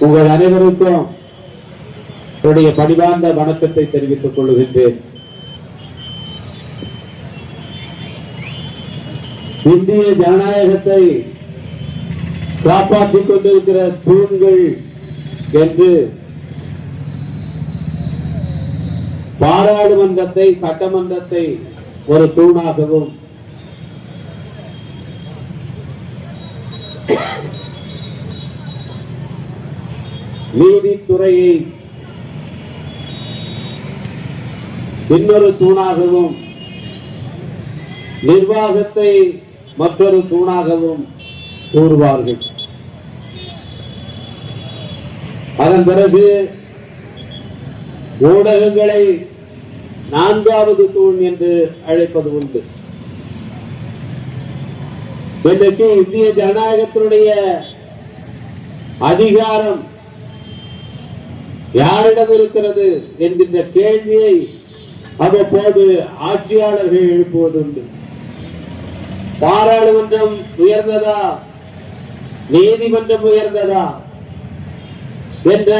உங்கள் அனைவருக்கும் என்னுடைய பணிவார்ந்த வணக்கத்தை தெரிவித்துக் கொள்கின்றேன். இந்திய ஜனநாயகத்தை காப்பாற்றிக் கொண்டிருக்கிற தூண்கள் என்று பாராளுமன்றத்தை, சட்டமன்றத்தை ஒரு தூணாகவும், நீதித்துறையை இன்னொரு தூணாகவும், நிர்வாகத்தை மற்றொரு தூணாகவும் கூறுவார்கள். அதன் பிறகு ஊடகங்களை நான்காவது தூண் என்று அழைப்பது உண்டு. இன்றைக்கு இந்திய ஜனநாயகத்தினுடைய அதிகாரம் யாரிடம் இருக்கிறது என்கின்ற கேள்வியை அவ்வப்போது ஆட்சியாளர்கள் எழுப்புவதுண்டு. பாராளுமன்றம் உயர்ந்ததா, நீதிமன்றம் உயர்ந்ததா என்ற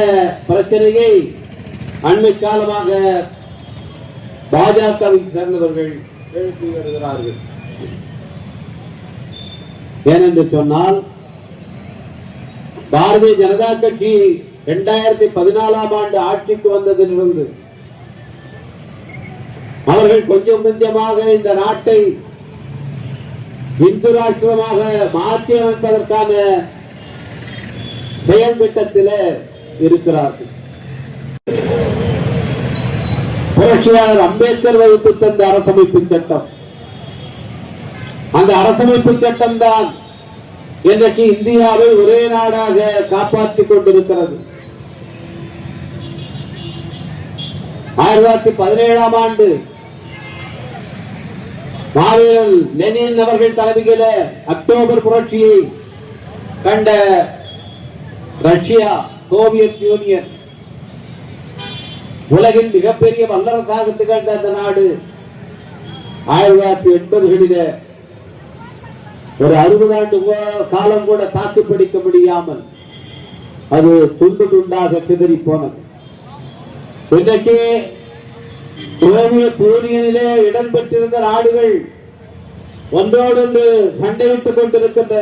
பிரச்சனையை அண்மை காலமாக பாஜகவை சேர்ந்தவர்கள் எழுப்பி வருகிறார்கள். ஏனென்று சொன்னால், பாரதிய ஜனதா கட்சி 2014 ஆண்டு ஆட்சிக்கு வந்ததிலிருந்து அவர்கள் கொஞ்சம் கொஞ்சமாக இந்த நாட்டை இந்து ராஷ்டிரமாக மாற்றி அமைப்பதற்கான செயல் திட்டத்தில் இருக்கிறார்கள். புரட்சியாளர் அம்பேத்கர் வகுத்து தந்த அரசமைப்பு சட்டம், அந்த அரசமைப்பு சட்டம் தான் இன்றைக்கு இந்தியாவை ஒரே நாடாக காப்பாற்றிக் கொண்டிருக்கிறது. 1917 ஆண்டு மாவீரன் லெனின் அவர்கள் தலைமையில அக்டோபர் புரட்சியை கண்ட ரஷ்யா, சோவியத் யூனியன், உலகின் மிகப்பெரிய வல்லரசாக திகழ்ந்த அந்த நாடு 1980களில ஒரு 60 ஆண்டு காலம் கூட தாக்கு பிடிக்க முடியாமல் அது துண்டு துண்டாக சிதறி போனது. இன்றைக்கு சோவியத் யூனியனிலே இடம்பெற்றிருந்த நாடுகள் ஒன்றோடொன்று சண்டையிட்டுக் கொண்டிருக்கின்ற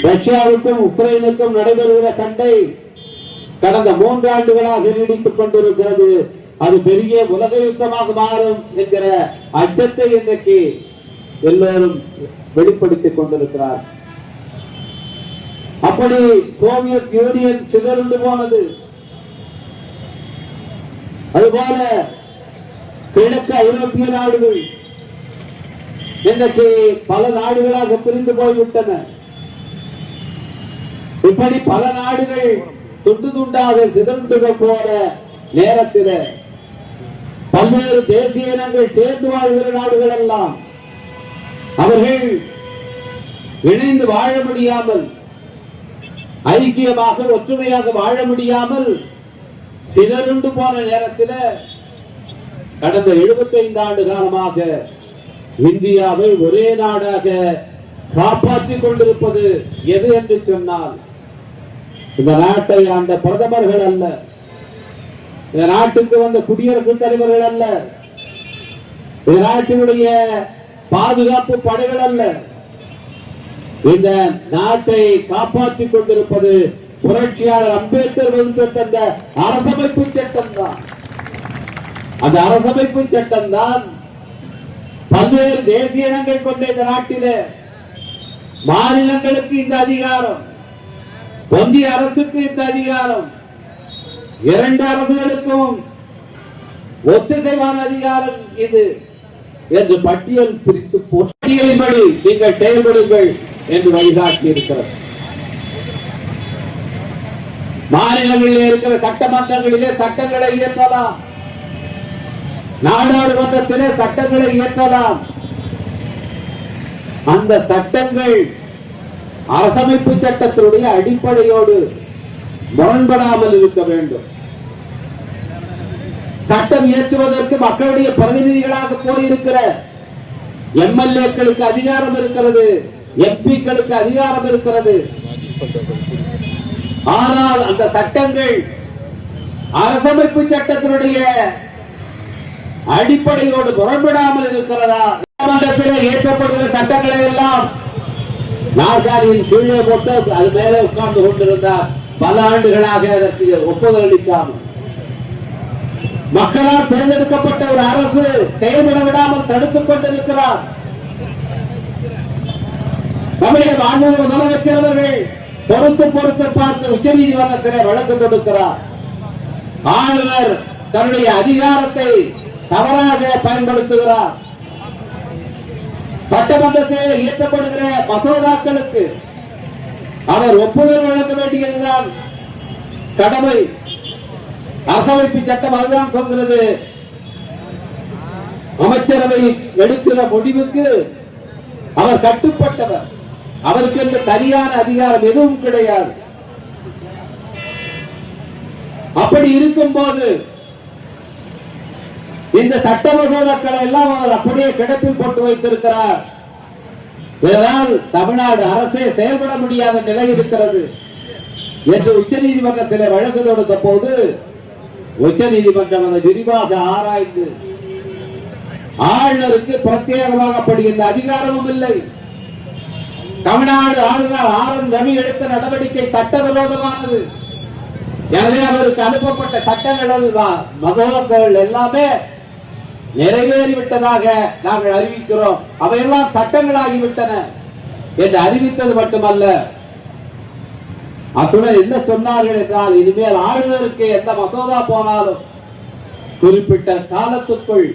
ரஷ்யாவுக்கும் உக்ரைனுக்கும் நடைபெறுகிற சண்டை கடந்த 3 ஆண்டுகளாக நீடித்துக் கொண்டிருக்கிறது. அது பெரிய உலக யுத்தமாக மாறும் என்கிற அச்சத்தை இன்றைக்கு எல்லோரும் வெளிப்படுத்திக் கொண்டிருக்கிறார். அப்படி சோவியத் யூனியன் சிதறுண்டு போனது. அதுபோல கிழக்கு ஐரோப்பிய நாடுகள் இன்றைக்கு பல நாடுகளாக பிரிந்து போய்விட்டன. இப்படி பல நாடுகள் துண்டு துண்டாக சிதறுண்டு போன நேரத்தில் பல்வேறு தேசிய இனங்கள் சேர்ந்து வாழ்கிற நாடுகள் எல்லாம் அவர்கள் இணைந்து வாழ முடியாமல், ஐக்கியமாக ஒற்றுமையாக வாழ முடியாமல் சிதறுண்டு போன நேரத்தில் கடந்த 75 ஆண்டு காலமாக இந்தியாவை ஒரே நாடாக காப்பாற்றிக் கொண்டிருப்பது எது என்று சொன்னால், இந்த நாட்டை ஆண்ட பிரதமர்கள் அல்ல, இந்த நாட்டுக்கு வந்த குடியரசுத் தலைவர்கள் அல்ல, இந்த நாட்டினுடைய பாதுகாப்பு படைகள் அல்ல, இந்த நாட்டை காப்பாற்றிக் கொண்டிருப்பது புரட்சியாளர் அம்பேத்கர் வகுத்து தந்த அரசமைப்பு சட்டம் தான். அந்த அரசமைப்பு சட்டம் தான் பல்வேறு தேசிய இனங்கள் கொண்ட இந்த நாட்டிலே மாநிலங்களுக்கு இந்த அதிகாரம், ஒன்றிய அரசுக்கு இந்த அதிகாரம், 2 அரசுகளுக்கும் ஒத்திசைவான அதிகாரம் இது என்று பட்டியல் பிரித்து பட்டியலின்படி நீங்கள் செயல்படுங்கள் என்று வழிகாட்டி இருக்கிறது. மாநிலங்களிலே இருக்கிற சட்டமன்றங்களிலே சட்டங்களை இயற்றலாம், நாடாளுமன்றத்திலே சட்டங்களை இயற்றலாம். அந்த சட்டங்கள் அரசமைப்பு சட்டத்தினுடைய அடிப்படையோடு முரண்படாமல் இருக்க வேண்டும். சட்டம் இயற்றுவதற்கு மக்களுடைய பிரதிநிதிகளாக போயிருக்கிற எம்எல்ஏக்களுக்கு அதிகாரம் இருக்கிறது, எம்பிக்களுக்கு அதிகாரம் இருக்கிறது. ஆனால் அந்த சட்டங்கள் அரசமைப்பு சட்டத்தினுடைய அடிப்படையோடு முரண்படாமல் இருக்கிறதா? சட்டமன்றத்தில் ஏற்றப்படுகிற சட்டங்களை எல்லாம் நாற்காலியின் கீழே போட்டு அது மேலே உட்கார்ந்து கொண்டிருந்தார். பல ஆண்டுகளாக அதற்கு ஒப்புதல் அளிக்காமல் மக்களால் தேர்ந்தெடுக்கப்பட்ட ஒரு அரசு செயல்பட விடாமல் தடுத்துக் கொண்டிருக்கிறார். நம்முடைய மாண்புமிகு முதலமைச்சர் அவர்கள் பொறுத்து பார்த்து உச்சநீதிமன்றத்திலே வழக்கு தொடுக்கிறார். ஆளுநர் தன்னுடைய அதிகாரத்தை தவறாக பயன்படுத்துகிறார். சட்டமன்றத்தில் இயற்றப்படுகிற மசோதாக்களுக்கு அவர் ஒப்புதல் வழங்க வேண்டியதுதான் கடமை. அரசமைப்பு சட்டம் அதுதான் சொல்கிறது. அமைச்சரவை எடுக்கிற முடிவுக்கு அவர் கட்டுப்பட்டவர். அவருக்கு இந்த சரியான அதிகாரம் எதுவும் கிடையாது. அப்படி இருக்கும் போது இந்த சட்ட மசோதாக்களை எல்லாம் அவர் அப்படியே கிடப்பில் போட்டு வைத்திருக்கிறார். இதனால் தமிழ்நாடு அரசே செயல்பட முடியாத நிலை இருக்கிறது என்று உச்சநீதிமன்றத்தில் வழக்கு தொடுத்த போது உச்சநீதிமன்றம் அதை விரிவாக ஆராய்ந்து ஆளுநருக்கு பிரத்யேகமாக அப்படி இந்த அதிகாரமும் இல்லை. தமிழ்நாடு ஆளுநர் ஆர்.என். ரவி எடுத்த நடவடிக்கை சட்டவிரோதமானது. எனவே அவருக்கு அனுப்பப்பட்ட சட்டங்கள் மசோதாக்கள் எல்லாமே நிறைவேறிவிட்டதாக நாங்கள் அறிவிக்கிறோம், அவையெல்லாம் சட்டங்களாகிவிட்டன என்று அறிவித்தது மட்டுமல்ல, அத்துடன் என்ன சொன்னார்கள் என்றால், இனிமேல் ஆளுநருக்கு எந்த மசோதா போனாலும் குறிப்பிட்ட காலத்துக்குள்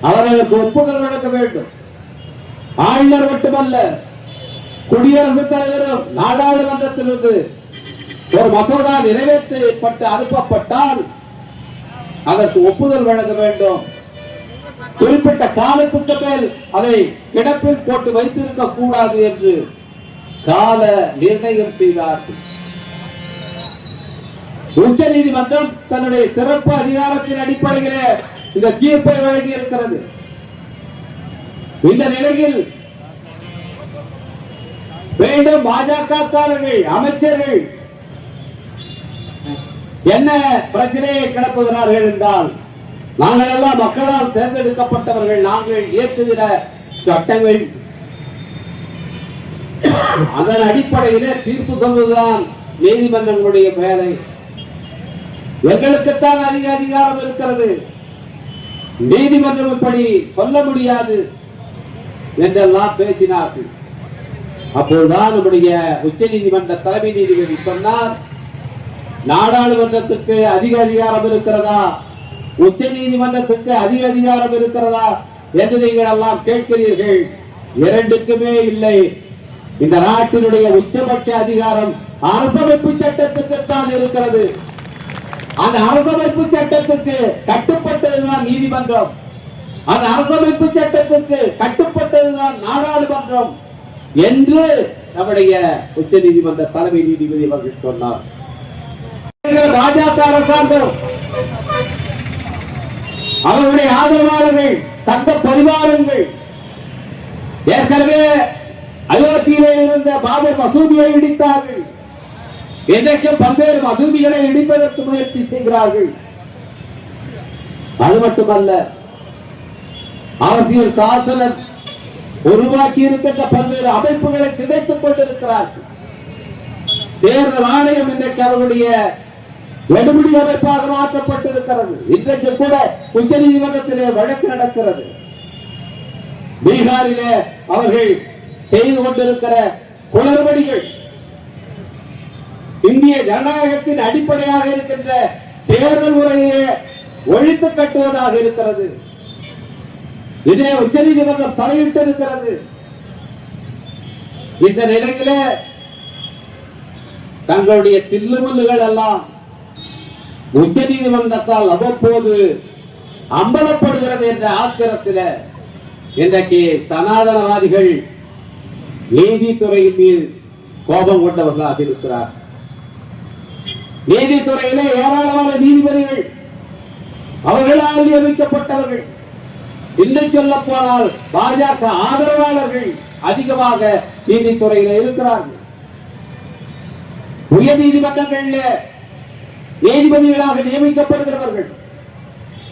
அவர்களுக்கு ஒப்புதல் வழங்க வேண்டும். ஆளுநர் மட்டுமல்ல, குடியரசுத் தலைவரும் நாடாளுமன்றத்திலிருந்து ஒரு மசோதா நிறைவேற்றப்பட்டு அனுப்பப்பட்டால் அதற்கு ஒப்புதல் வழங்க வேண்டும். குறிப்பிட்ட காலத்துக்கு மேல் அதை கிடப்பில் போட்டு வைத்திருக்க கூடாது என்று கால நிர்ணயம் செய்தார்கள். உச்ச நீதிமன்றம் தன்னுடைய சிறப்பு அதிகாரத்தின் அடிப்படையில் இந்த தீர்ப்பை வழங்கி இருக்கிறது. இந்த நிலையில் மீண்டும் பாஜகக்காரர்கள் அமைச்சர்கள் என்ன பிரச்சனையை கிளப்புகிறார்கள் என்றால், நாங்கள் எல்லாம் மக்களால் தேர்ந்தெடுக்கப்பட்டவர்கள், நாங்கள் இயற்றுகிற சட்டங்கள் அதன் அடிப்படையிலே தீர்ப்பு சொல்வதுதான் நீதிமன்றங்களுடைய வேலை. எங்களுக்குத்தான் அதிக அதிகாரம் இருக்கிறது, நீதிமன்றம் இப்படி சொல்ல முடியாது என்றெல்லாம் பேசினார்கள். அப்போதுதான் நம்முடைய உச்ச நீதிமன்ற தலைமை நீதிபதி சொன்னார், நாடாளுமன்றத்துக்கு அதிக அதிகாரம் இருக்கிறதா, உச்ச நீதிமன்றத்துக்கு அதிக அதிகாரம் இருக்கிறதா என்று நீங்கள் எல்லாம் கேட்கிறீர்கள். இரண்டுக்குமே இல்லை. இந்த நாட்டினுடைய உச்சபட்ச அதிகாரம் அரசமைப்பு சட்டத்துக்குத்தான் இருக்கிறது. அந்த அரசமைப்பு சட்டத்துக்கு கட்டுப்பட்டதுதான் நீதிமன்றம், அந்த அரசமைப்பு சட்டத்துக்கு கட்டுப்பட்டதுதான் நாடாளுமன்றம் என்று நம்முடைய உச்ச நீதிமன்ற தலைமை நீதிபதி அவர்கள் சொன்னார். பாஜக அரசாங்கம் அவருடைய ஆதரவாளர்கள், தங்க பரிவாரங்கள் ஏற்கனவே அயோத்தியிலே இருந்த பாபர் மசூதியை இடித்தார்கள். இன்றைக்கும் பல்வேறு மசூதிகளை இடிப்பதற்கு முயற்சி செய்கிறார்கள். அது மட்டுமல்ல, அரசியல் சாசனம் உருவாக்கி இருக்கின்ற பல்வேறு அமைப்புகளை சிதைத்துக் கொண்டிருக்கிறார்கள். தேர்தல் ஆணையம் இன்றைக்கு அவர்களுடைய எடுபடி அமைப்பாக மாற்றப்பட்டிருக்கிறது. இன்றைக்கு கூட உச்ச நீதிமன்றத்திலே வழக்கு நடக்கிறது. பீகாரிலே அவர்கள் செய்து கொண்டிருக்கிற குளறுபடிகள் இந்திய ஜனநாயகத்தின் அடிப்படையாக இருக்கின்ற தேர்தல் முறையை ஒழித்து கட்டுவதாக இருக்கிறது. இதே உச்ச நீதிமன்றம் தலையிட்டு இருக்கிறது. இந்த நிலையிலே தங்களுடைய தில்லுமுல்லுகள் எல்லாம் உச்ச நீதிமன்றத்தால் அவ்வப்போது அம்பலப்படுகிறது என்ற ஆத்திரத்தில் இன்றைக்கு சனாதனவாதிகள் நீதித்துறையின் மீது கோபம் கொண்டவர்களாக இருக்கிறார். நீதித்துறையிலே ஏராளமான நீதிபதிகள் அவர்களால் நியமிக்கப்பட்டவர்கள், இல்லை சொல்ல போனால் பாஜக ஆதரவாளர்கள் அதிகமாக நீதித்துறையில் இருக்கிறார்கள். உயர் நீதிமன்றங்களில் நீதிபதிகளாக நியமிக்கப்படுகிறவர்கள்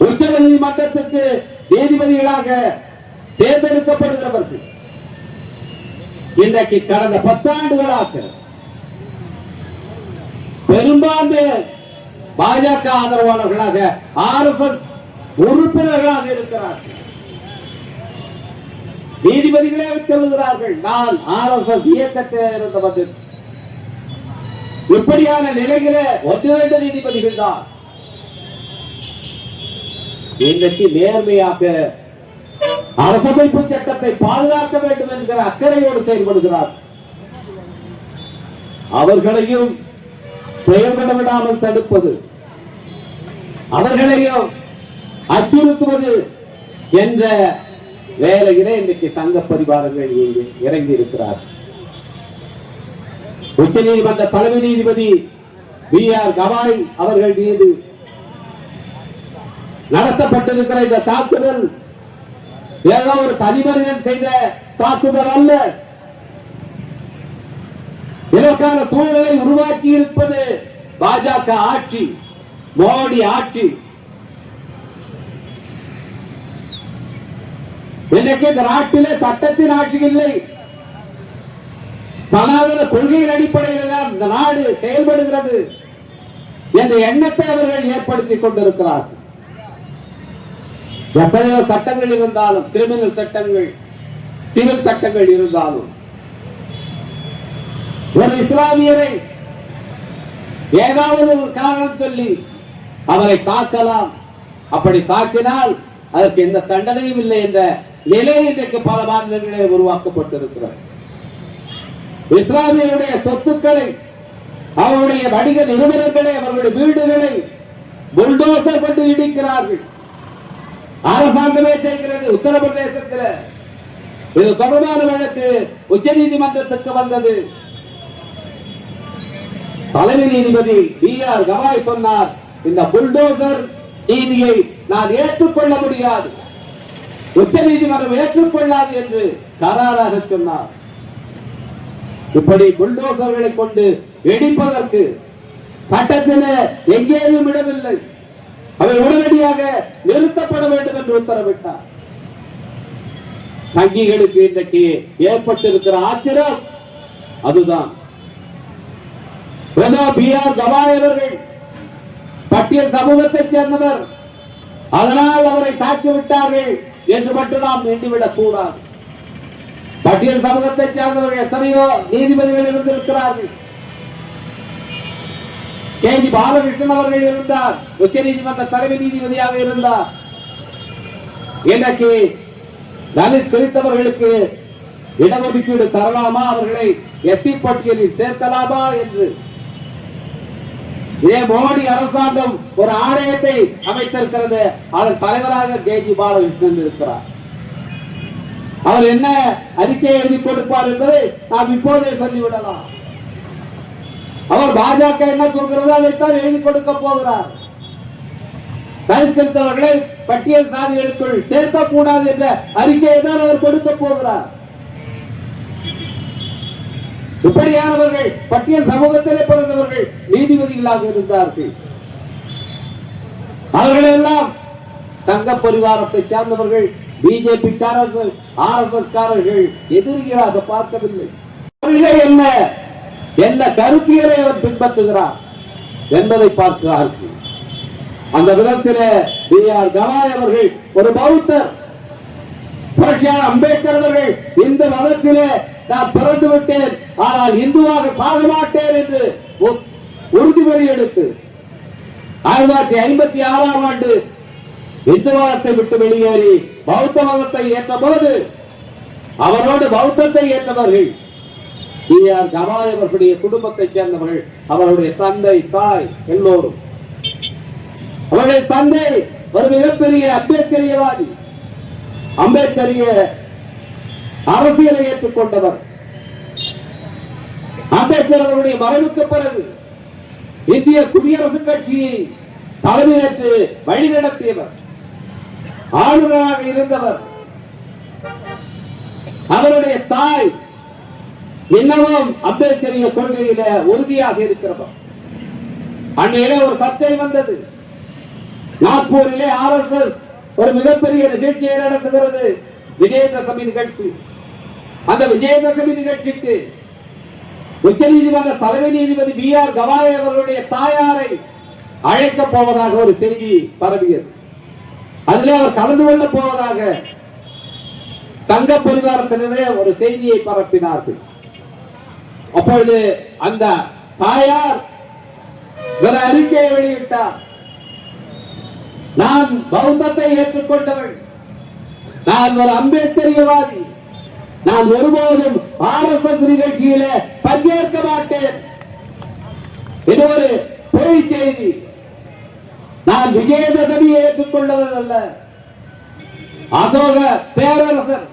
உச்ச நீதிமன்றத்துக்கு நீதிபதிகளாக தேர்ந்தெடுக்கப்படுகிறவர்கள் இன்றைக்கு கடந்த 10 ஆண்டுகளாக பெரும்பான்மை பாஜக ஆதரவாளர்களாக RSS உறுப்பினர்களாக இருக்கிறார்கள். நீதிபதிகளே சொல்லுகிறார்கள், நான் RSS இயக்கத்தில் இருந்தவர். இப்படியான நிலையில 1-2 நீதிபதிகள் தான் இன்றைக்கு நேர்மையாக அரசமைப்பு சட்டத்தை பாதுகாக்க வேண்டும் என்கிற அக்கறையோடு செயல்படுகிறார். அவர்களையும் செயல்பட விடாமல் தடுப்பது, அவர்களையும் அச்சுறுத்துவது என்ற வேலையிலே இன்றைக்கு சங்க பரிவாரங்கள் இறங்கி இருக்கிறார். உச்ச நீதிமன்ற தலைமை நீதிபதி B.R. கவாய் அவர்கள் மீது நடத்தப்பட்டிருக்கிற இந்த தாக்குதல் ஏதோ ஒரு தனிமனிதன் செய்த தாக்குதல் அல்ல. இதற்கான சூழ்நிலை உருவாக்கி இருப்பது பாஜக ஆட்சி, மோடி ஆட்சி. இன்றைக்கு இந்த நாட்டிலே சட்டத்தின் ஆட்சி இல்லை, சனாதன கொள்கையின் அடிப்படையில் தான் இந்த நாடு செயல்படுகிறது என்ற எண்ணத்தை அவர்கள் ஏற்படுத்திக் கொண்டிருக்கிறார்கள். எத்தனையோ சட்டங்கள் இருந்தாலும், கிரிமினல் சட்டங்கள், சிவில் சட்டங்கள் இருந்தாலும், ஒரு இஸ்லாமியரை ஏதாவது ஒரு காரணம் சொல்லி அவரை தாக்கலாம். அப்படி தாக்கினால் அதற்கு எந்த தண்டனையும் இல்லை என்ற நிலை இன்றைக்கு பல மாநிலங்களே உருவாக்கப்பட்டிருக்கிறது. இஸ்லாமியருடைய சொத்துக்களை, அவருடைய வணிக நிறுவனங்களை, அவர்களுடைய வீடுகளை புல்டோசர் கொண்டு இடிக்கிறார்கள். அரசாங்கமே செய்கிறது. உத்தரப்பிரதேசத்தில் இது தொடர்பான வழக்கு உச்ச நீதிமன்றத்துக்கு வந்தது. தலைமை நீதிபதி B.R. கவாய் சொன்னார், இந்த புல்டோசர் நீதியை நான் ஏற்றுக்கொள்ள முடியாது, உச்ச நீதிமன்றம் ஏற்றுக்கொள்ளாது என்று கராராக சொன்னார். இப்படி புல்டோசர்களை கொண்டு வெடிப்பதற்கு சட்டத்தில் எங்கேயும் இடமில்லை, அவை உடனடியாக நிறுத்தப்பட வேண்டும் என்று உத்தரவிட்டார். வங்கிகளுக்கு இன்றைக்கு ஏற்பட்டிருக்கிற ஆத்திரம் அதுதான். B.R. கவாய் அவர்கள் பட்டியல் சமூகத்தைச் சேர்ந்தவர், அதனால் அவரை தாக்கிவிட்டார்கள் என்று மட்டும் நாம் எண்ணிவிடக் கூடாது. பட்டியல் சமூகத்தைச் சேர்ந்தவர்கள் எத்தனையோ நீதிபதிகள் இருந்திருக்கிறார்கள். K.G. பாலகிருஷ்ணன் அவர்கள் இருந்தார், உச்ச நீதிமன்ற தலைமை நீதிபதியாக இருந்தார். இன்றைக்கு தலித் பிரித்தவர்களுக்கு இடஒதுக்கீடு தரலாமா, அவர்களை எஸ்சி பட்டியலில் சேர்க்கலாமா என்று இதே மோடி அரசாங்கம் ஒரு ஆணையத்தை அமைத்திருக்கிறது. அதன் தலைவராக K.G. பாலகிருஷ்ணன் இருக்கிறார். அவர் என்ன அறிக்கையை எழுதி கொடுப்பார் என்பதை நாம் இப்போதே சொல்லிவிடலாம். அவர் பாஜக என்ன சொல்கிறதோ அதைத்தான் எழுதி கொடுக்க போகிறார். தலித்தவர்களை பட்டியல் சாதிகளுக்குள் சேர்க்கக்கூடாது என்ற அறிக்கையை தான் அவர் கொடுக்க போகிறார். இப்படியானவர்கள் பட்டியல் சமூகத்திலே பிறந்தவர்கள் நீதிபதிகளாக இருந்தார்கள். அவர்களெல்லாம் சங்க பரிவாரத்தை சேர்ந்தவர்கள், பிஜேபி காரர்கள், RSS காரர்கள் எதிரிகளாக பார்க்கவில்லை. என்ன என்ன கருத்தியலை அவர் பின்பற்றுகிறார் என்பதை பார்க்கிறார்கள். அந்த விதத்திலே B.R. கவாய் அவர்கள் ஒரு பௌத்தர். புரட்சியாளர் அம்பேத்கர் அவர்கள் இந்த மதத்திலே நான் பிறந்து விட்டேன், ஆனால் இந்துவாக சாக மாட்டேன் என்று உறுதிமொழி எடுத்து 1956ஆம் ஆண்டு இந்து மதத்தை விட்டு வெளியேறி பௌத்த மதத்தை ஏற்ற போது அவரோடு பௌத்தத்தை ஏற்றவர்கள் B.R. கவாய் அவர்களுடைய குடும்பத்தைச் சேர்ந்தவர்கள், அவருடைய தந்தை, தாய் எல்லோரும். அவருடைய தந்தை ஒரு மிகப்பெரிய அம்பேத்கரியவாதி, அம்பேத்கரிய அரசியலை ஏற்றுக்கொண்டவர். அம்பேத்கர் அவருடைய மறைவுக்கு பிறகு இந்திய குடியரசுக் கட்சியை தலைமையேற்று வழிநடத்தியவர், ஆளுநராக இருந்தவர். அவருடைய தாய் இன்னமும் அம்பேத்கரிய கொள்கையில உறுதியாக இருக்கிறோம். அன்னையிலே ஒரு சர்ச்சை வந்தது. நாக்பூரிலே RSS ஒரு மிகப்பெரிய நிகழ்ச்சியை நடத்துகிறது, விஜயதசமி நிகழ்ச்சி. அந்த விஜயதசமி நிகழ்ச்சிக்கு உச்ச நீதிமன்ற தலைமை நீதிபதி BR கவாய் அவர்களுடைய தாயாரை அழைக்கப் போவதாக ஒரு செய்தி பரவியது. அதிலே அவர் கலந்து கொள்ளப் போவதாக தங்க பரிவாரத்தினரே ஒரு செய்தியை பரப்பினார்கள். அப்பொழுது அந்த தாயார் ஒரு அறிக்கையை வெளியிட்டார். நான் பௌத்தத்தை ஏற்றுக்கொண்டவள், நான் ஒரு அம்பேத்கரியவாதி, நான் ஒருபோதும் RSS நிகழ்ச்சியில பங்கேற்க மாட்டேன். இது ஒரு பொய் செய்தி. நான் விஜயதசமியை ஏற்றுக்கொள்வதல்ல. அசோக பேரரசர்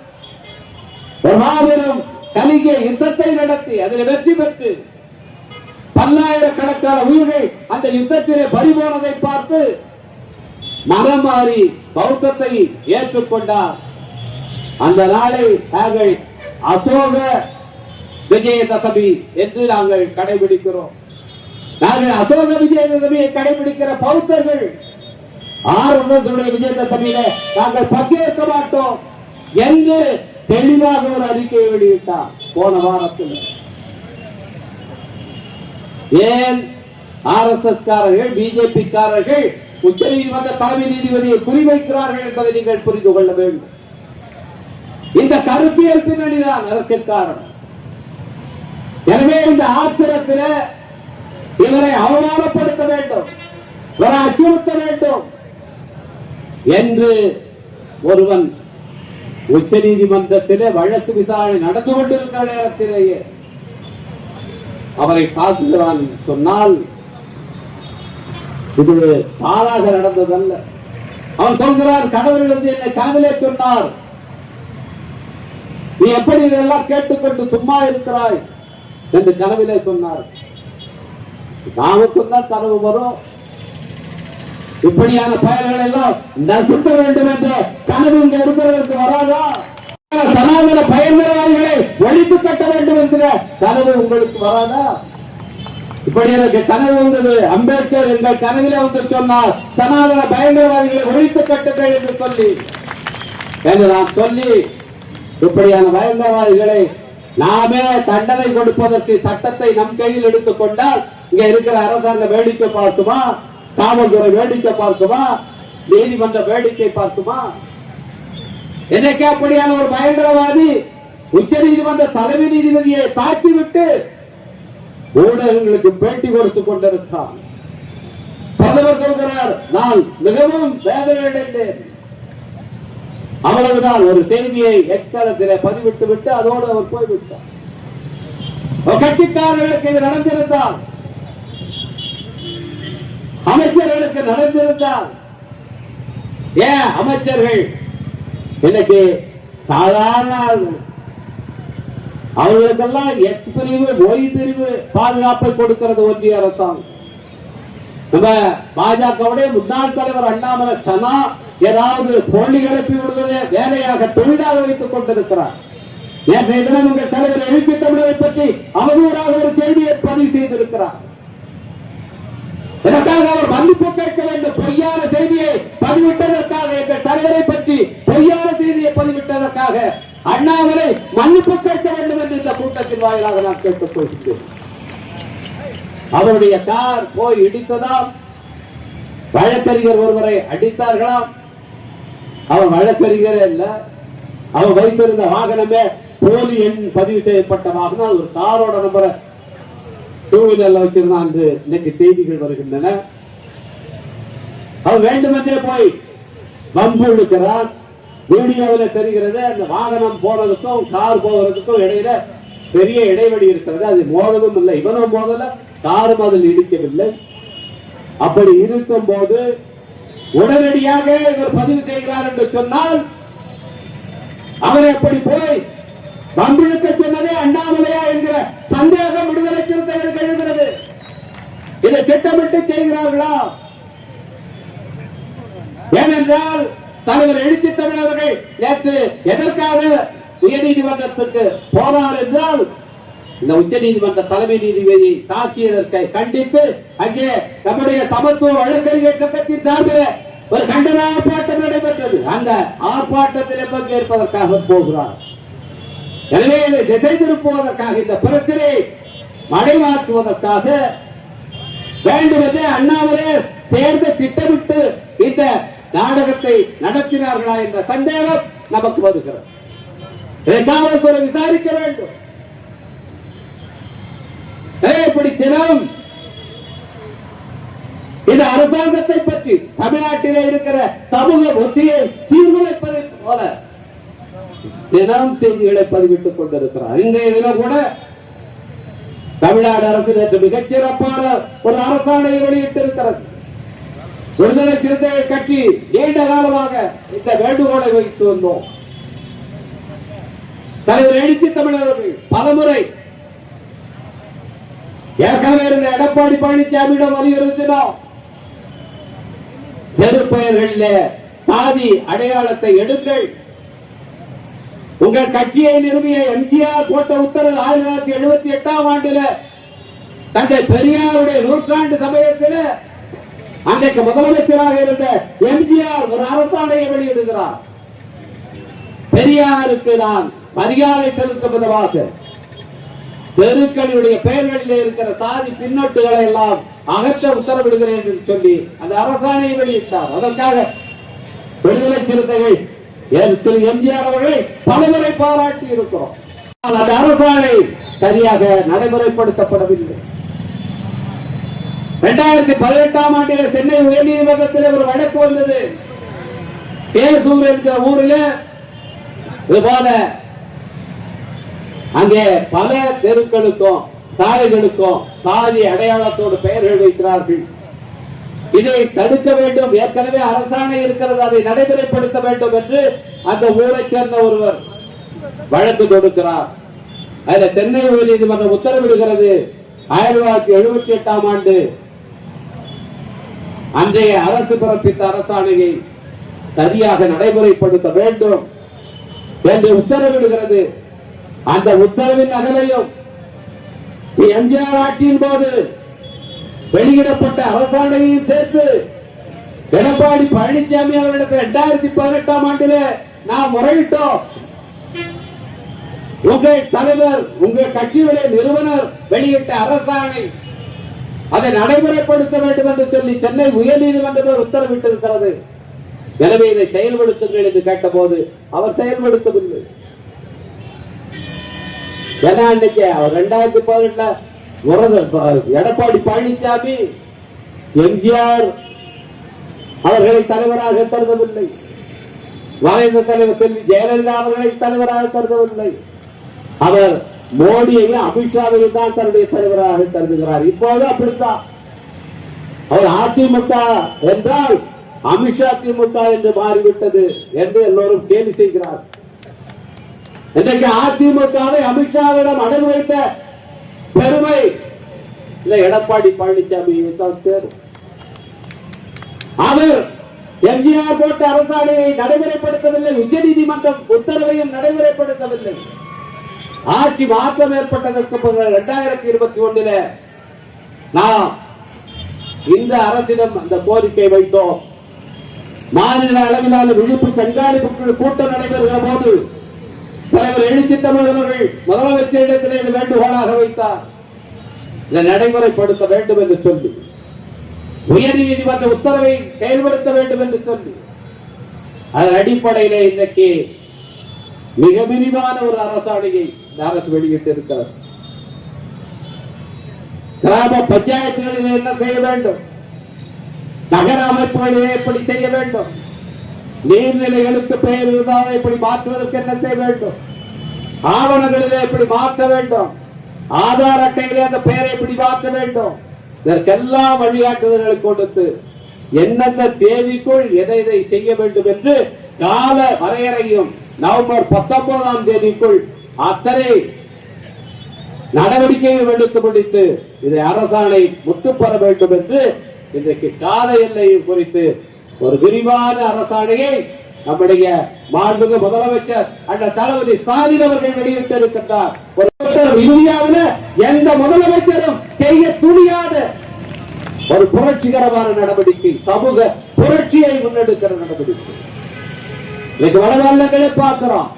ஒரு மாபெரும் கலிங்க யுத்தத்தை நடத்தி அதில் வெற்றி பெற்று பல்லாயிரக்கணக்கான உயிர்கள் அந்த யுத்தத்திலே பறிபோனதை பார்த்து மனம் மாறி பௌத்தத்தை ஏற்றுக்கொண்டார். அந்த நாளை நாங்கள் அசோக விஜயதசமி என்று நாங்கள் கடைபிடிக்கிறோம். நாங்கள் அசோக விஜயதசமியை கடைபிடிக்கிற பௌத்தர்கள் RSS விஜயதசமியில நாங்கள் பங்கேற்க மாட்டோம் என்று தெளிவாக ஒரு அறிக்கையை வெளியிட்டார் போன வாரத்தில். ஏன் RSS காரர்கள் BJP காரர்கள் உச்ச நீதிமன்ற தலைமை நீதிபதியை குறிவைக்கிறார்கள் என்பதை நீங்கள் புரிந்து கொள்ள வேண்டும். இந்த கருத்தியல் பின்னணிதான் அதற்கு காரணம். எனவே இந்த ஆத்திரத்தில் இவரை அவமானப்படுத்த வேண்டும், இவரை அச்சுறுத்த வேண்டும் என்று ஒருவன் உச்ச நீதிமன்றத்திலே வழக்கு விசாரணை நடந்து கொண்டிருக்கிற நேரத்திலேயே அவரை தாக்குகிறான் சொன்னால் இது தானாக நடந்ததல்ல. அவன் சொல்கிறார், கடவுள் வந்து என்னை கனவிலே சொன்னார், நீ எப்படி இதெல்லாம் கேட்டுக்கொண்டு சும்மா இருக்கிறாய் என்று கனவிலே சொன்னார். நாமுக்கும் தான் கனவு வரும். இப்படியான பயன்கள் எல்லாம் நசுக்க வேண்டும் என்ற கனவு இங்க இருக்கிறவருக்கு வராதா? சனாதன பயங்கரவாதிகளை ஒழித்து கட்ட வேண்டும் என்கிற கனவு உங்களுக்கு வராதா? இப்படி எனக்கு கனவு வந்தது, அம்பேத்கர் எங்கள் கனவிலே வந்து சொன்னார், சனாதன பயங்கரவாதிகளை ஒழித்து கட்டுங்கள் என்று சொல்லி நான் சொல்லி இப்படியான பயங்கரவாதிகளை நாமே தண்டனை கொடுப்பதற்கு சட்டத்தை நம் கையில் எடுத்துக் கொண்டால் இங்க இருக்கிற அரசாங்கம் வேடிக்கை பார்க்குமா? காவல்துறை வேடிக்கை பார்க்குமா? நீதிமன்ற வேடிக்கை பார்க்குமா? என்னைக்கு அப்படியான ஒரு பயங்கரவாதி உச்ச நீதிமன்ற தலைமை நீதிபதியை தாக்கிவிட்டு ஊடகங்களுக்கு பேட்டி கொடுத்துக் கொண்டிருக்கிறார். பிரதமர் சொல்கிறார், நான் மிகவும் வேதனை அடைந்தேன். அவ்வளவுதான். ஒரு செய்தியை எக்ஸ்தலத்திலே பதிவிட்டு விட்டு அதோடு அவர் போய்விட்டார். கட்சிக்காரர்களுக்கு இது நடந்திருந்தால், அமைச்சர்களுக்கு நடந்திருந்தால், ஏன் அமைச்சர்கள் இன்னைக்கு சாதாரண அவர்களுக்கெல்லாம் எக்ஸ் பிரிவு ஒய் பிரிவு பாதுகாப்பை கொடுக்கிறது ஒன்றிய அரசாங்கம். நம்ம பாஜகவுடைய முன்னாள் தலைவர் அண்ணாமலை சனா ஏதாவது போலி கிளப்பி விடுவதை வேலையாக தொழிலாக வைத்துக் கொண்டிருக்கிறார். நேற்றைய தினம் உங்கள் தலைவர் எழுச்சி தமிழரை பற்றி அவதூறாக ஒரு செய்தியை பதிவு செய்திருக்கிறார். இதற்காக அவர் மன்னிப்பு கேட்க வேண்டும். பொய்யான செய்தியை பதிவிட்டதற்காக, எங்கள் தலைவரை பற்றி பொய்யான செய்தியை பதிவிட்டதற்காக அண்ணாமலை மன்னிப்பு கேட்க வேண்டும் என்று இந்த கூட்டத்தின் வாயிலாக நான் கேட்டுக் கொள்கிறேன். அவருடைய கார் போய் இடித்ததாம், வழக்கறிஞர் ஒருவரை அடித்தார்களாம். அவர் வழக்கறிஞரே இல்ல, அவர் வைத்திருந்த வாகனமே போலி எண் பதிவு செய்யப்பட்ட வாகனம். ஒரு காரோட நம்பரை டூ வீலர்ல வச்சிருந்தான் என்று இன்னைக்கு செய்திகள் வருகின்றன. அவர் வேண்டுமென்றே போய் வம்பு இழுக்கிறார். வீடியோவில் தெரிகிறது, அந்த வாகனம் போனதுக்கும் கார் போகிறதுக்கும் இடையில பெரிய இடைவெளி இருக்கிறது. அது மோதலும் இல்லை, இவனும் மோதல, காரும் அதில் இடிக்கவில்லை. அப்படி இருக்கும் போது உடனடியாக இவர் பதிவு செய்கிறார் என்று சொன்னால், அவர் எப்படி போய் வம்பிழுக்க சொன்னதே அண்ணாமலையா என்கிற சந்தேகம் விடுதலை சிறுத்தைகளுக்கு எழுகிறது. இதை திட்டமிட்டு செய்கிறார்களா? ஏனென்றால் தலைவர் எழுச்சி தமிழர்கள் நேற்று எதற்காக உயர்நீதிமன்றத்துக்கு போனார் என்றால், இந்த உச்ச நீதிமன்ற தலைமை நீதிபதி தாக்கியதற்கை கண்டித்து அங்கே நம்முடைய சமத்துவ வழக்கறிஞர் சங்கத்தின் சார்பில் ஒரு கண்டன ஆர்ப்பாட்டம் நடைபெற்றது. அந்த ஆர்ப்பாட்டத்தில் பங்கேற்பதற்காக போகிறார். எனவே இதை திசை திருப்புவதற்காக, இந்த பிரச்சனையை மடைமாற்றுவதற்காக வேண்டுமென்றே அண்ணாமலே சேர்ந்து திட்டமிட்டு இந்த நாடகத்தை நடத்தினார்களா என்ற சந்தேகம் நமக்கு வருகிறது. காவல்துறை விசாரிக்க வேண்டும். இப்படி தினம் இந்த அரசாங்கத்தை பற்றி தமிழ்நாட்டிலே இருக்கிற சமூக புத்தியை சீர்குலைப்பதை போல தினம் செய்திகளை பதிவிட்டுக் கொண்டிருக்கிறார். இன்றைய தினம் கூட தமிழ்நாடு அரசு நேற்று மிகச் சிறப்பான ஒரு அரசாணையை வெளியிட்டிருக்கிறது. விடுதலை சிறுத்தைகள் கட்சி நீண்ட காலமாக இந்த வேண்டுகோளை வைத்து வந்தோம். தலைவர் எழுச்சி தமிழர்கள் பலமுறை ஏற்கனவே இருந்த எடப்பாடி பழனிசாமியிடம் வலியுறுத்தினோம். தெருப்பெயர்களிலே சாதி அடையாளத்தை எடுங்கள். உங்கள் கட்சியை நிறுவிய எம்ஜிஆர் போட்ட உத்தரவு 1978ஆம் ஆண்டில் தந்தை பெரியாருடைய நூற்றாண்டு சமயத்தில் அன்றைக்கு முதலமைச்சராக இருந்த எம்ஜிஆர் ஒரு அரசாணையை வெளியிடுகிறார். பெரியாருக்கு நான் மரியாதை செலுத்தும் விதமாக தெருக்களுடைய பெயர்களில் இருக்கிற சாதி பின்னொட்டுகளை எல்லாம் அகற்ற உத்தரவிடுகிறேன் என்று சொல்லி அந்த அரசாணையை வெளியிட்டார். அதற்காக விடுதலை சிறுத்தைகள் திரு எம்ஜிஆர் அவர்களை பலமுறை பாராட்டி இருக்கிறோம். அந்த அரசாணை சரியாக நடைமுறைப்படுத்தப்படவில்லை. 2018ஆம் ஆண்டில் சென்னை உயர்நீதிமன்றத்தில் ஒரு வழக்கு வந்தது. பேசூர் என்கிற ஊரில் இதுபோல அங்கே பல தெருக்களுக்கும் சாலைகளுக்கும் சாதி அடையாளத்தோடு பெயர்கள் வைக்கிறார்கள். இதை தடுக்க வேண்டும், ஏற்கனவே அரசாணை இருக்கிறது, அதை நடைமுறைப்படுத்த வேண்டும் என்று அந்த ஊரை சேர்ந்த ஒருவர் வழக்கு தொடுக்கிறார். அதில் சென்னை உயர்நீதிமன்றம் உத்தரவிடுகிறது. 1978ஆம் ஆண்டு அன்றைய அரசு பிறப்பித்த அரசாணையை சரியாக நடைமுறைப்படுத்த வேண்டும் என்று உத்தரவிடுகிறது. அந்த உத்தரவின் நகலையும் எம்ஜிஆர் ஆட்சியின் போது வெளியிடப்பட்ட அரசாணையையும் சேர்த்து எடப்பாடி பழனிசாமி அவர்களிடத்தில் 2018ஆம் ஆண்டில் நாம் முறையிட்டோம். உங்கள் தலைவர், உங்கள் கட்சியுடைய நிறுவனர் வெளியிட்ட அரசாணை அதை நடைமுறைப்படுத்த வேண்டும் என்று சொல்லி சென்னை உயர்நீதிமன்றம் உத்தரவிட்டிருக்கிறது. எனவே இதை செயல்படுத்துங்கள் என்று கேட்டபோது அவர் செயல்படுத்தவில்லை. ஏன்னா இன்னைக்கு அவர் 2018 எடப்பாடி பழனிசாமி எம்ஜிஆர் அவர்களை தலைவராக கருதவில்லை. மறைந்த தலைவர் செல்வி ஜெயலலிதா அவர்களை தலைவராக கருதவில்லை. அவர் மோடியையும் அமித்ஷாவையும் தான் தன்னுடைய தலைவராக கருதுகிறார். இப்போது அப்படித்தான். அவர் அதிமுக என்றால் அமித்ஷா திமுக என்று மாறிவிட்டது என்று எல்லோரும் கேலி செய்கிறார். இன்றைக்கு அதிமுகவை அமித்ஷாவிடம் அடகு வைத்த பெருமை இந்த எடப்பாடி பழனிசாமியை தான் சேரும். அவர் எம்ஜிஆர் போட்ட அரசாணையை நடைமுறைப்படுத்தவில்லை. உச்சநீதிமன்றம் உத்தரவையும் நடைமுறைப்படுத்தவில்லை. ஆட்சி மாற்றம் ஏற்பட்டதற்கு 2021 நாம் இந்த அரசிடம் அந்த கோரிக்கை வைத்தோம். மாநில அளவிலான விழிப்பு கண்காணிப்பு கூட்டம் நடைபெறுகிற போது தலைவர் எழுச்சி தமிழர்கள் முதலமைச்சரிடத்திலே இது வேண்டுகோளாக வைத்தார். இதை நடைமுறைப்படுத்த வேண்டும் என்று சொல்லி, உயர்நீதிமன்ற உத்தரவை செயல்படுத்த வேண்டும் என்று சொல்லி, அதன் அடிப்படையிலே இன்றைக்கு மிக விரிவான ஒரு அரசாணையை அரசு வெளியிட்டிருக்கிறது. கிராம பஞ்சாயத்துகளில் என்ன செய்ய வேண்டும், நகர அமைப்புகளிலே எப்படி செய்ய வேண்டும், நீர்நிலைகளுக்கு பெயர் இருந்தால் எப்படி மாற்றுவதற்கு என்ன செய்ய வேண்டும், ஆவணங்களிலே எப்படி மாற்ற வேண்டும், ஆதார் அட்டையிலே அந்த பெயரை எப்படி மாற்ற வேண்டும், இதற்கெல்லாம் வழிகாட்டுதல்களை கொடுத்து எந்தெந்த தேதிக்குள் எதை செய்ய வேண்டும் என்று கால வரையறையும் நவம்பர் 19ஆம் தேதிக்குள் அத்தனை நடவடிக்கையை எடுத்து முடித்து இதை அரசாணை முற்றுப்பெற வேண்டும் என்று இன்றைக்கு கால எல்லையை குறித்து ஒரு விரிவான அரசாணையை நம்முடைய மாண்புமிகு முதலமைச்சர் அந்த தளபதி ஸ்டாலின் அவர்கள் வெளியிட்டிருக்கின்றார். இந்தியாவில் எந்த முதலமைச்சரும் செய்ய துணியாத ஒரு புரட்சிகரமான நடவடிக்கை, சமூக புரட்சியை முன்னெடுக்கிற நடவடிக்கை. இன்னைக்கு வடமாநிலங்களே பார்க்கிறோம்,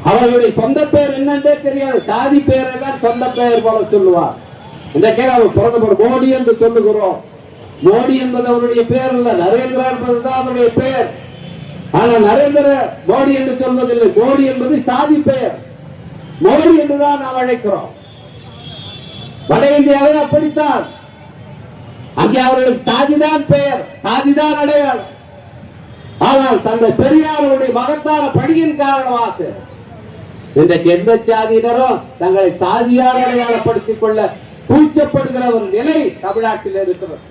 அவர்களுடைய சொந்த பெயர் என்னன்றே தெரியாது, சாதி பெயரை தான் சொந்த பெயர் போல சொல்லுவார். இன்றைக்கே அவர் பிறந்த மோடி என்று சொல்லுகிறோம். மோடி என்பது அவருடைய பெயர் இல்ல, நரேந்திரா என்பதுதான் அவருடைய பெயர். ஆனால் நரேந்திர மோடி என்று சொல்வதில்லை. மோடி என்பது சாதி பெயர். மோடி என்றுதான் நாம் அழைக்கிறோம். வட இந்தியாவே அப்படித்தான். அங்கே அவர்களுக்கு சாதிதான் பெயர், சாதிதான் அடையாளம். ஆனால் தந்தை பெரியாருடைய மகத்தான பணியின் காரணமாக இன்றைக்கு எந்த சாதியினரும் தங்களை சாதியார் அடையாளப்படுத்திக் கொள்ள கூச்சப்படுகிற ஒரு நிலை தமிழ்நாட்டில் இருக்கிறது.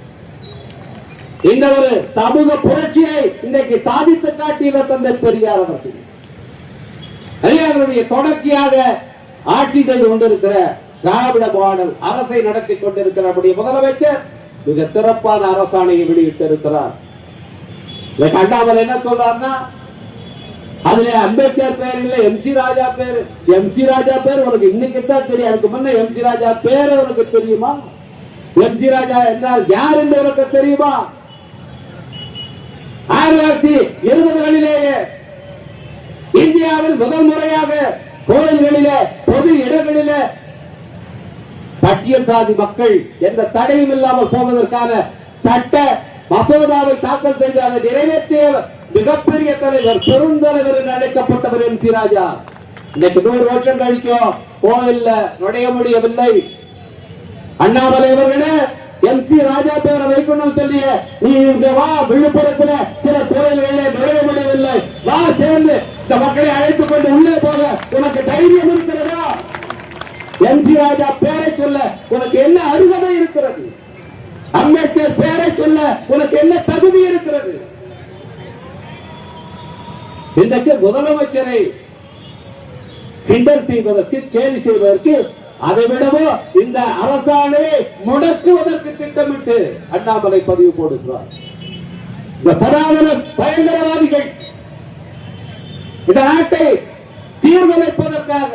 இந்த ஒரு சமூக புரட்சியை இன்றைக்கு சாதித்து காட்டியவர் தந்தை பெரியார் அவர்கள். பெரியாருடைய தொடர்ச்சியாக ஆட்சி செய்து கொண்டிருக்கிற திராவிட மாடல் அரசை நடத்தி கொண்டிருக்கிற நம்முடைய முதலமைச்சர் மிக சிறப்பான அரசாணையை வெளியிட்டிருக்கிறார். அண்ணாமலை என்ன சொல்றாருன்னா, அதுல அம்பேத்கர் பேர் இல்ல, எம்.சி. ராஜா பேர். எம்.சி. ராஜா பேர் உனக்கு இன்னைக்கு தான் தெரியும். அதுக்கு முன்ன எம்.சி. ராஜா பேர் உனக்கு தெரியுமா? எம்.சி. ராஜா என்றால் யார் என்று உனக்கு தெரியுமா? 1920களிலேயே இந்தியாவில் முதல் முறையாக கோயில்களிலே பொது இடங்களிலே பட்டியல் சாதி மக்கள் எந்த தடையும் இல்லாமல் போவதற்கான சட்ட மசோதாவை தாக்கல் செய்து அதை நிறைவேற்றிய மிகப்பெரிய தலைவர், பெருந்தலைவர் என்று அழைக்கப்பட்டவர் எம்.சி. ராஜா. இன்னைக்கு 100 வருஷம் கழிக்கும் கோயில்ல நுழைய முடியவில்லை. அண்ணாமலை அவர்களே, எம்.சி. ராஜா பேரை வைக்கணும்னு சொல்லி நீ இங்க வா, விழுப்புரத்தில் சில கோயில்களிலே நுழைய முடியவில்லை, வா சேர்ந்து இந்த மக்களை அழைத்துக் கொண்டு உள்ளே போக உனக்கு தைரியம் இருக்கிறதா? எம்.சி. ராஜா பேரை சொல்ல உனக்கு என்ன அருகதை இருக்கிறது? அம்பேத்கர் பேரை சொல்ல உனக்கு என்ன தகுதி இருக்கிறது? இன்றைக்கு முதலமைச்சரை கிண்டல் செய்வதற்கு, கேலி செய்வதற்கு, அதை விடவோ இந்த அரசாணையை முடக்குவதற்கு திட்டமிட்டு அண்ணாமலை பதிவு போடுகிறார். இந்த சனாதன பயங்கரவாதிகள் இந்த நாட்டை சீர்குலைப்பதற்காக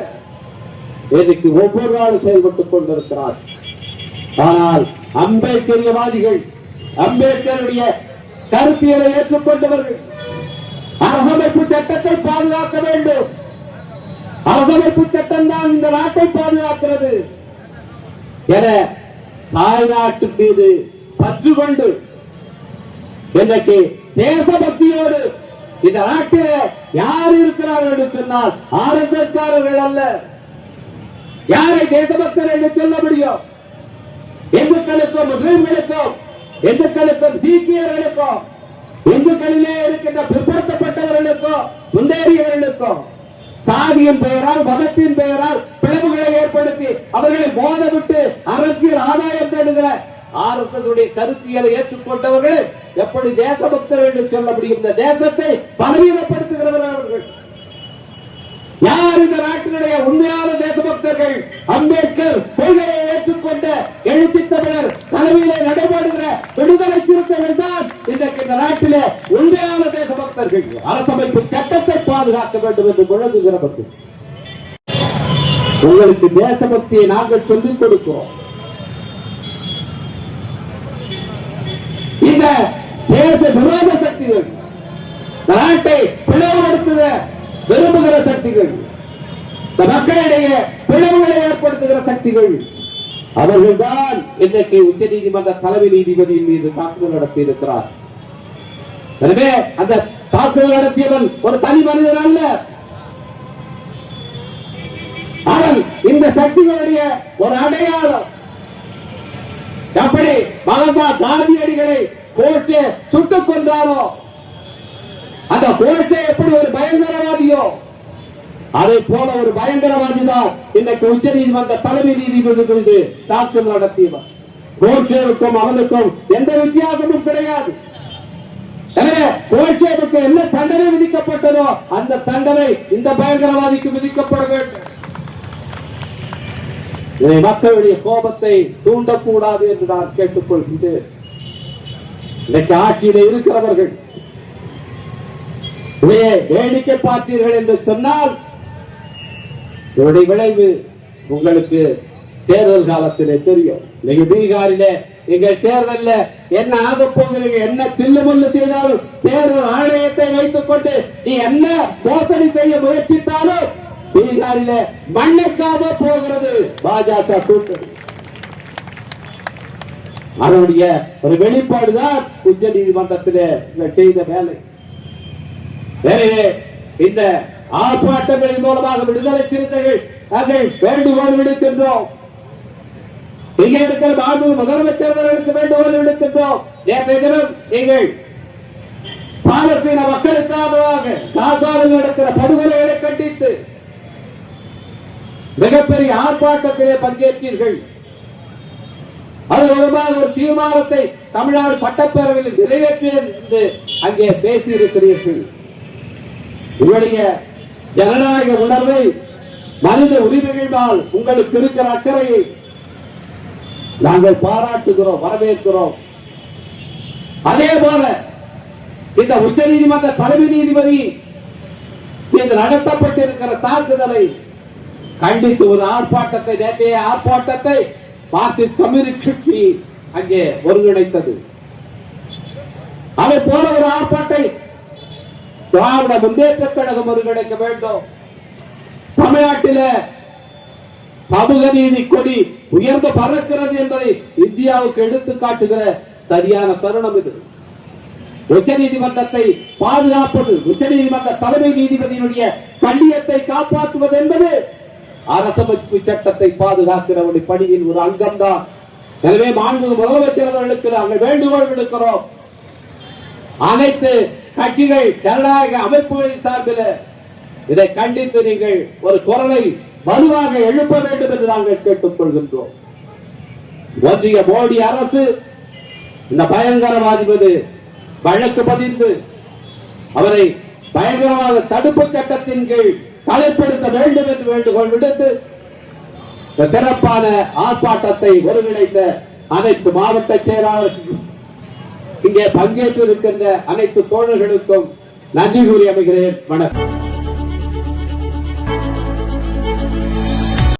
இன்னைக்கு ஒவ்வொரு நாளும் செயல்பட்டுக் கொண்டிருக்கிறார். ஆனால் அம்பேத்கரியவாதிகள், அம்பேத்கருடைய கருத்தியலை ஏற்றுக்கொண்டவர்கள் அரசமைப்பு சட்டத்தை பாதுகாக்க வேண்டும். அரசமைப்பு சட்டம் தான் இந்த நாட்டை பாதுகாக்கிறது என தாய்நாட்டு மீது பற்று கொண்டு இன்றைக்கு தேசபக்தியோடு இந்த நாட்டில் யார் இருக்கிறார்கள் என்று சொன்னால் RSS காரர்கள் அல்ல. யாரை தேசபக்தர் என்று சொல்ல முடியும்? இந்துக்களுக்கும், முஸ்லிம்களுக்கும், இந்துக்களுக்கும், சீக்கியர்களுக்கும், இந்துக்களிலே இருக்கின்ற பிற்படுத்தப்பட்டவர்களுக்கும், முன்னேறியவர்களுக்கும் சாதியின் பெயரால், மதத்தின் பெயரால் பிளவுகளை ஏற்படுத்தி அவர்களை மோதவிட்டு அரசியல் ஆதாயம் தேடுகிற RSS கருத்தியலை ஏற்றுக்கொண்டவர்கள் எப்படி தேசபக்தர்கள் என்று சொல்ல முடியும்? இந்த தேசத்தை பலவீனப்படுத்துகிறவர்கள் அவர்கள். யார் இந்த நாட்டினுடைய உண்மையான தேசபக்தர்கள்? அம்பேத்கர் கொள்கையை ஏற்றுக்கொண்ட எழுச்சி தமிழர் தலைமையிலே நடைபெறுகிற விடுதலை சிறுத்தைகள் தான் இன்றைக்கு இந்த நாட்டிலே உண்மையான தேசபக்தர்கள். அரசமைப்பு சட்டத்தை பாதுகாக்க வேண்டும் என்று முழங்குகிறவர்கள். உங்களுக்கு தேசபக்தியை நாங்கள் சொல்லிக் கொடுக்கிறோம். இந்த தேச விரோத சக்திகள், நாட்டை பிளவுபடுத்துக விரும்புகிற சக்திகள், மக்களிடையே பிளவுகளை ஏற்படுத்துகிற சக்திகள், அவர்கள்தான் இன்றைக்கு உச்ச நீதிமன்ற தலைமை நீதிபதியின் மீது தாக்குதல் நடத்தி இருக்கிறார். எனவே அந்த தாக்குதல் நடத்தியவன் ஒரு தனி மனிதன் அல்ல. ஆனால் இந்த சக்திகளுடைய ஒரு அடையாளம். எப்படி மகாத்மா காந்தியடிகளை கோட்டை சுட்டுக் கொண்டாரோ, அந்த கோட்டை எப்படி ஒரு பயங்கரவாதியோ, அதை போல ஒரு பயங்கரவாதி தான் இன்றைக்கு உச்ச நீதிமன்ற தலைமை நீதிபதி மீது தாக்குதல் நடத்தியவர். கோட்சேவுக்கும் அவனுக்கும் எந்த வித்தியாசமும் கிடையாது. எனவே கோட்சேவுக்கு என்ன தண்டனை விதிக்கப்பட்டதோ அந்த தண்டனை இந்த பயங்கரவாதிக்கு விதிக்கப்பட வேண்டும். இதை மக்களுடைய கோபத்தை தூண்டக்கூடாது என்று நான் கேட்டுக்கொள்கின்றேன். இன்றைக்கு ஆட்சியிலே இருக்கிறவர்கள் இதையே வேடிக்கை பார்த்தீர்கள் என்று சொன்னால் இதனுடைய விளைவு உங்களுக்கு தேர்தல் காலத்திலே தெரியும். நீங்க பீகாரிலே எங்கள் தேர்தல் என்ன ஆக போகிறீங்க, என்ன தில்லுமுள்ளு செய்தாலும் தேர்தல் ஆணையத்தை வைத்துக் கொண்டு நீ என்ன மோசடி செய்ய முயற்சித்தாலும் பீகாரில மண்ணுக்காக போகிறது பாஜக கூட்டணி. அதனுடைய ஒரு வெளிப்பாடுதான் உச்ச நீதிமன்றத்திலே செய்த வேலை. எனவே இந்த ஆர்ப்பாட்டங்களின் மூலமாக விடுதலை சிறுத்தைகள் நாங்கள் வேண்டுகோள் விடுக்கின்றோம். இங்கே இருக்கிற மாண்பு முதலமைச்சர்களுக்கு வேண்டுகோள் விடுக்கின்றோம். நேற்றைய தினம் நீங்கள் பாலஸ்தீன மக்களுக்காக காசாவில் நடக்கிற படுகொலைகளை கண்டித்து மிகப்பெரிய ஆர்ப்பாட்டத்திலே பங்கேற்றீர்கள். அது மூலமாக ஒரு தீர்மானத்தை தமிழ்நாடு சட்டப்பேரவையில் நிறைவேற்றியது என்று அங்கே பேசியிருக்கிறீர்கள். உங்களுடைய ஜனநாயக உணர்வை, மனித உரிமைகளால் உங்களுக்கு இருக்கிற அக்கறையை நாங்கள் பாராட்டுகிறோம், வரவேற்கிறோம். அதே போல இந்த உச்ச நீதிமன்ற தலைமை நீதிபதி இது நடத்தப்பட்டிருக்கிற தாக்குதலை கண்டித்து ஒரு ஆர்ப்பாட்டத்தை, நேற்றைய ஆர்ப்பாட்டத்தை மார்க்சிஸ்ட் கம்யூனிஸ்ட் கட்சி அங்கே ஒருங்கிணைத்தது. அதை போல ஒரு ஆர்ப்பாட்டை திராவிட முன்னேற்ற கழகம் ஒருங்கிணைக்க வேண்டும். தமிழ்நாட்டில் சமூக நீதி கொடி உயர்ந்து பறக்கிறது என்பதை இந்தியாவுக்கு எடுத்து காட்டுகிற சரியான தருணம் இது. உச்ச நீதிமன்றத்தை பாதுகாப்பது, உச்ச நீதிமன்ற தலைமை நீதிபதியினுடைய கண்ணியத்தை காப்பாற்றுவது என்பது அரசமைப்பு சட்டத்தை பாதுகாக்கிற ஒரு பணியின் ஒரு அங்கம்தான். எனவே மாண்பு முதலமைச்சர்களுக்கு நாங்கள் வேண்டுகோள் விடுக்கிறோம். அனைத்து கட்சிகள், ஜனநாயக அமைப்புகளின் சார்பில் இதை கண்டித்து நீங்கள் ஒரு குரலை வலுவாக எழுப்ப வேண்டும் என்று நாங்கள் கேட்டுக் கொள்கின்றோம். ஒன்றிய மோடி அரசு இந்த பயங்கரவாதி மீது வழக்கு பதிந்து அவரை பயங்கரவாத தடுப்பு சட்டத்தின் கீழ் தலைப்படுத்த வேண்டும் என்று வேண்டுகோள் விடுத்து சிறப்பான ஆர்ப்பாட்டத்தை ஒருங்கிணைத்த அனைத்து மாவட்ட செயலாளர்களுக்கும் இங்கே பங்கேற்று இருக்கின்ற அனைத்து தோழர்களுக்கும் நன்றி கூறி அமைகிறேன். வணக்கம்.